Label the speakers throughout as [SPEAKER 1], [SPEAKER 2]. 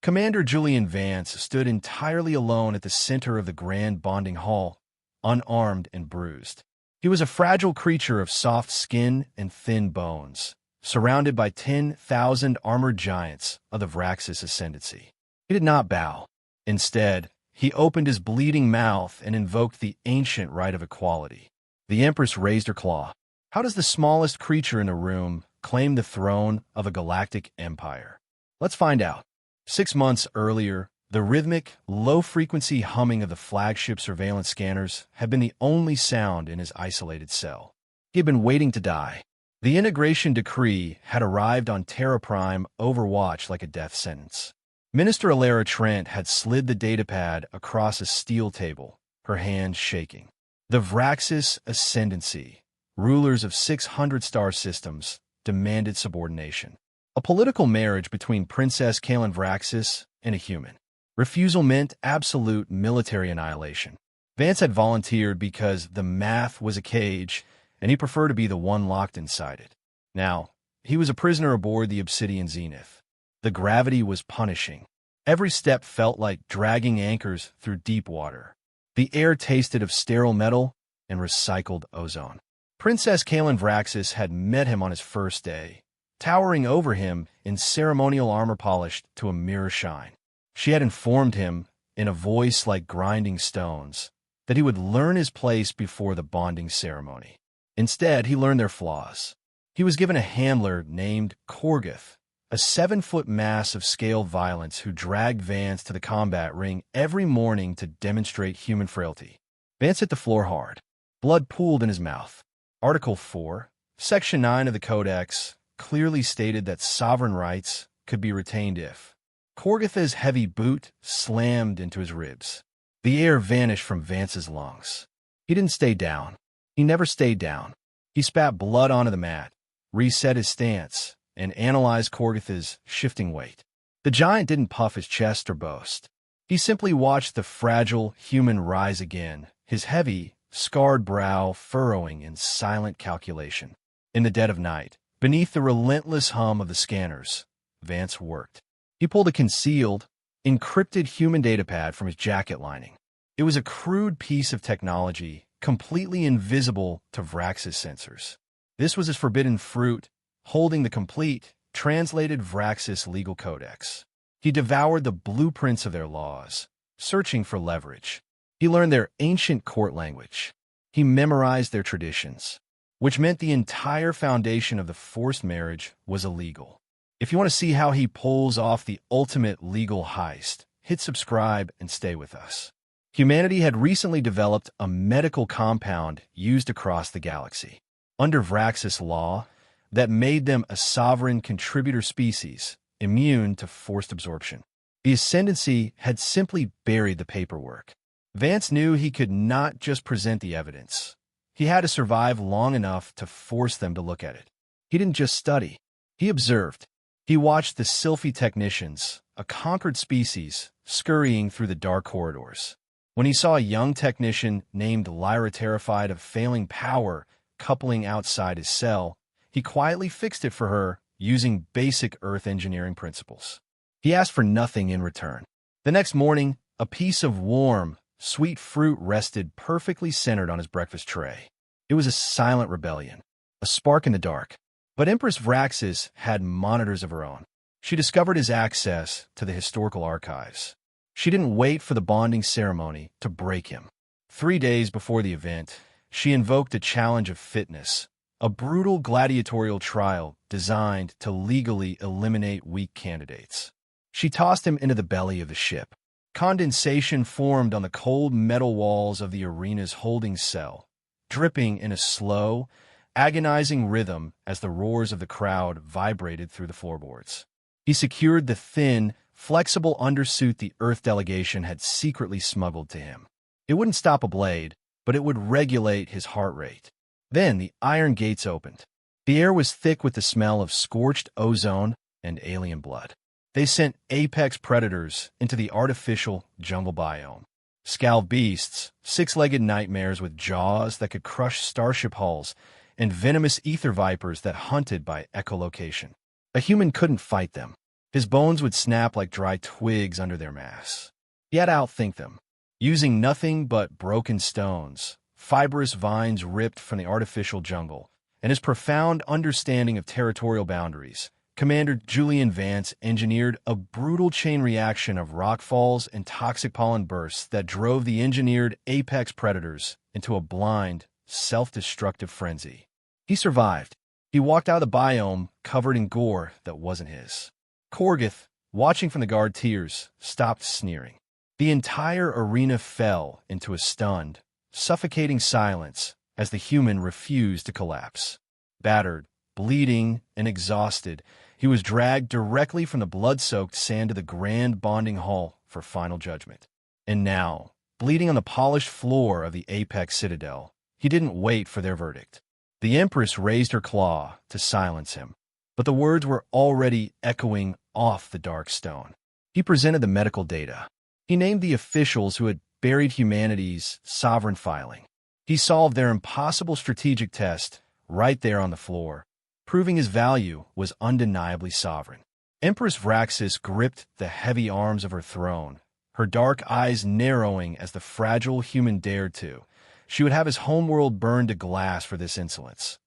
[SPEAKER 1] Commander Julian Vance stood entirely alone at the center of the grand bonding hall, unarmed and bruised. He was a fragile creature of soft skin and thin bones, surrounded by 10,000 armored giants of the Vraxis ascendancy. He did not bow. Instead, he opened his bleeding mouth and invoked the ancient right of equality. The Empress raised her claw. How does the smallest creature in the room claim the throne of a galactic empire? Let's find out. 6 months earlier, the rhythmic, low-frequency humming of the flagship surveillance scanners had been the only sound in his isolated cell. He had been waiting to die. The integration decree had arrived on Terra Prime Overwatch like a death sentence. Minister Alara Trent had slid the datapad across a steel table, her hands shaking. The Vraxis Ascendancy, rulers of 600 star systems, demanded subordination. A political marriage between Princess Kaelin Vraxis and a human. Refusal meant absolute military annihilation. Vance had volunteered because the math was a cage, and he preferred to be the one locked inside it. Now, he was a prisoner aboard the Obsidian Zenith. The gravity was punishing. Every step felt like dragging anchors through deep water. The air tasted of sterile metal and recycled ozone. Princess Kaelin Vraxis had met him on his first day, towering over him in ceremonial armor polished to a mirror shine. She had informed him, in a voice like grinding stones, that he would learn his place before the bonding ceremony. Instead, he learned their flaws. He was given a handler named Korgoth, a 7-foot mass of scaled violence who dragged Vance to the combat ring every morning to demonstrate human frailty. Vance hit the floor hard. Blood pooled in his mouth. Article 4, Section 9 of the Codex clearly stated that sovereign rights could be retained if Korgoth's heavy boot slammed into his ribs. The air vanished from Vance's lungs. He didn't stay down. He never stayed down. He spat blood onto the mat, reset his stance, and analyzed Korgoth's shifting weight. The giant didn't puff his chest or boast. He simply watched the fragile human rise again, his heavy, scarred brow furrowing in silent calculation. In the dead of night, beneath the relentless hum of the scanners, Vance worked. He pulled a concealed, encrypted human datapad from his jacket lining. It was a crude piece of technology, completely invisible to Vraxis sensors. This was his forbidden fruit, holding the complete, translated Vraxis legal codex. He devoured the blueprints of their laws, searching for leverage. He learned their ancient court language. He memorized their traditions, which meant the entire foundation of the forced marriage was illegal. If you want to see how he pulls off the ultimate legal heist, hit subscribe and stay with us. Humanity had recently developed a medical compound used across the galaxy, under Vraxis law, that made them a sovereign contributor species, immune to forced absorption. The Ascendancy had simply buried the paperwork. Vance knew he could not just present the evidence. He had to survive long enough to force them to look at it. He didn't just study. He observed. He watched the sifi technicians, a conquered species, scurrying through the dark corridors. When he saw a young technician named Lyra, terrified of failing power, coupling outside his cell, he quietly fixed it for her using basic Earth engineering principles. He asked for nothing in return. The next morning, a piece of warm, sweet fruit rested perfectly centered on his breakfast tray. It was a silent rebellion, a spark in the dark. But Empress Vraxis had monitors of her own. She discovered his access to the historical archives. She didn't wait for the bonding ceremony to break him. 3 days before the event, she invoked a challenge of fitness, a brutal gladiatorial trial designed to legally eliminate weak candidates. She tossed him into the belly of the ship. Condensation formed on the cold metal walls of the arena's holding cell, dripping in a slow, agonizing rhythm as the roars of the crowd vibrated through the floorboards. He secured the thin, flexible undersuit the Earth delegation had secretly smuggled to him. It wouldn't stop a blade, but it would regulate his heart rate. Then the iron gates opened. The air was thick with the smell of scorched ozone and alien blood. They sent apex predators into the artificial jungle biome. Scaled beasts, 6-legged nightmares with jaws that could crush starship hulls, and venomous ether vipers that hunted by echolocation. A human couldn't fight them. His bones would snap like dry twigs under their mass. He had to outthink them. Using nothing but broken stones, fibrous vines ripped from the artificial jungle, and his profound understanding of territorial boundaries, Commander Julian Vance engineered a brutal chain reaction of rockfalls and toxic pollen bursts that drove the engineered apex predators into a blind, self-destructive frenzy. He survived. He walked out of the biome covered in gore that wasn't his. Korgith, watching from the guard tiers, stopped sneering. The entire arena fell into a stunned, suffocating silence as the human refused to collapse. Battered, bleeding, and exhausted, he was dragged directly from the blood-soaked sand to the grand bonding hall for final judgment. And now, bleeding on the polished floor of the Apex Citadel, he didn't wait for their verdict. The Empress raised her claw to silence him, but the words were already echoing off the dark stone. He presented the medical data. He named the officials who had buried humanity's sovereign filing. He solved their impossible strategic test right there on the floor, proving his value was undeniably sovereign. Empress Vraxis gripped the heavy arms of her throne, her dark eyes narrowing as the fragile human dared to. She would have his homeworld burned to glass for this insolence.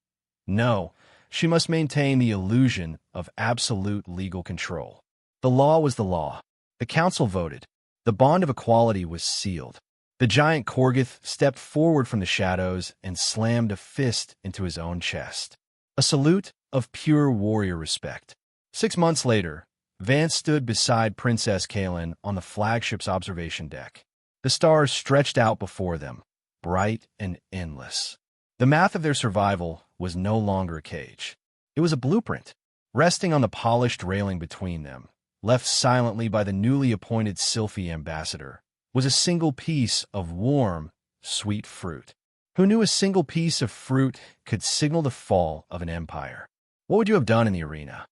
[SPEAKER 1] No, she must maintain the illusion of absolute legal control. The law was the law. The council voted. The bond of equality was sealed. The giant Korgith stepped forward from the shadows and slammed a fist into his own chest. A salute of pure warrior respect. 6 months later, Vance stood beside Princess Kaelin on the flagship's observation deck. The stars stretched out before them, bright and endless. The math of their survival was no longer a cage. It was a blueprint, resting on the polished railing between them. Left silently by the newly appointed sifi ambassador, was a single piece of warm, sweet fruit. Who knew a single piece of fruit could signal the fall of an empire? What would you have done in the arena?